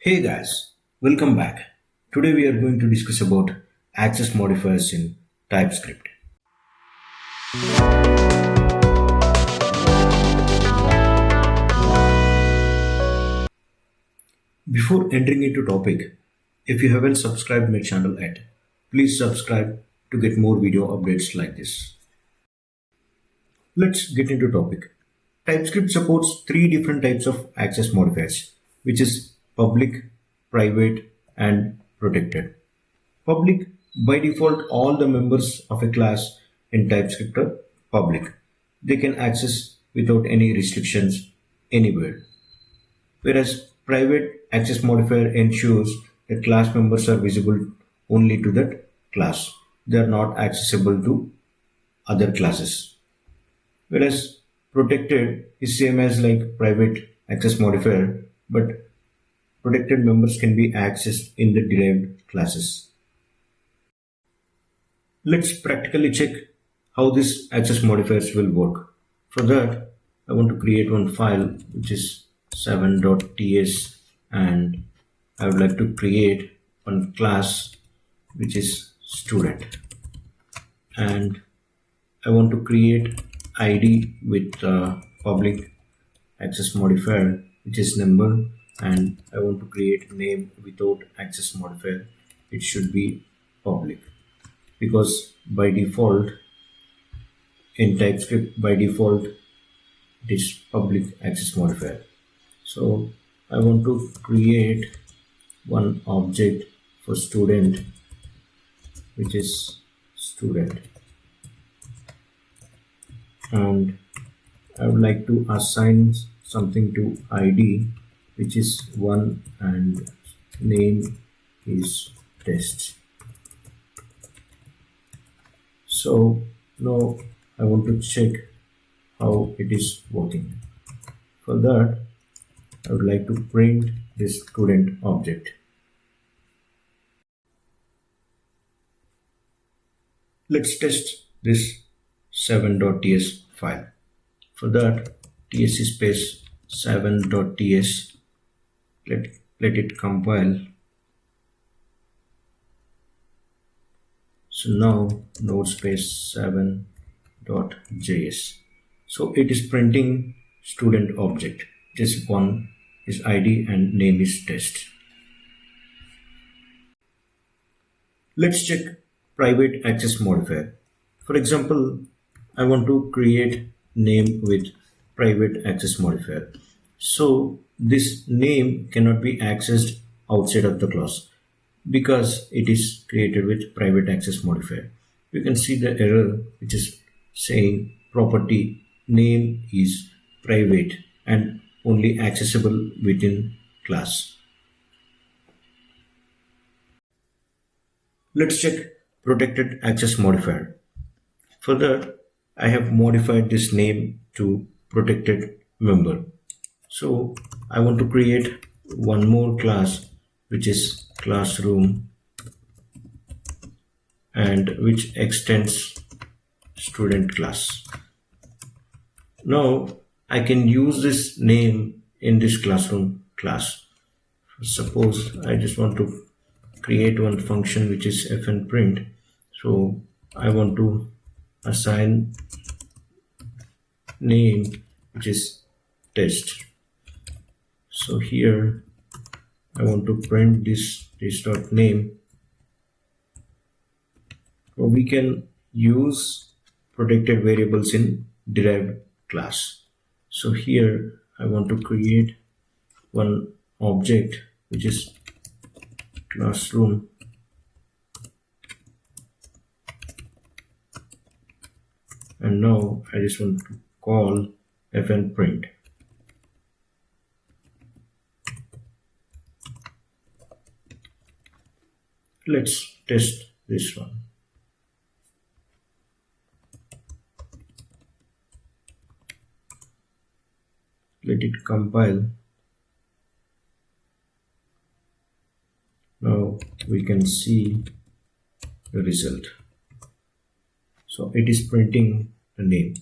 Hey guys, welcome back. Today we are going to discuss about access modifiers in TypeScript. Before entering into topic, if you haven't subscribed my channel yet, please subscribe to get more video updates like this. Let's get into topic. TypeScript supports three different types of access modifiers, which is public, private, and protected. Public, by default, all the members of a class in TypeScript are public. They can access without any restrictions anywhere. Whereas private access modifier ensures that class members are visible only to that class. They are not accessible to other classes. Whereas protected is same as like private access modifier, but protected members can be accessed in the derived classes. Let's practically check how these access modifiers will work. For that, I want to create one file which is 7.ts, and I would like to create one class which is student, and I want to create ID with public access modifier which is number, and I want to create name without access modifier. It should be public, because by default in TypeScript by default it is public access modifier. So I want to create one object for student which is student, and I would like to assign something to ID which is 1 and name is test. So now I want to check how it is working. For that, I would like to print this student object. Let's test this 7.ts file. For that, tsc space 7.ts, let it compile. So now node space 7.js. So it is printing student object. This one is ID and name is test. Let's check private access modifier. For example, I want to create name with private access modifier. So this name cannot be accessed outside of the class because it is created with private access modifier. You can see the error which is saying property name is private and only accessible within class. Let's check protected access modifier. For that, I have modified this name to protected member. So I want to create one more class which is classroom, and which extends student class. Now I can use this name in this classroom class. Suppose I just want to create one function which is fnprint. So I want to assign name which is test. So here I want to print this dot name. So we can use protected variables in derived class. So here I want to create one object which is classroom, and now I just want to call fnprint. Let's test this one. Let it compile. Now we can see the result. So it is printing the name.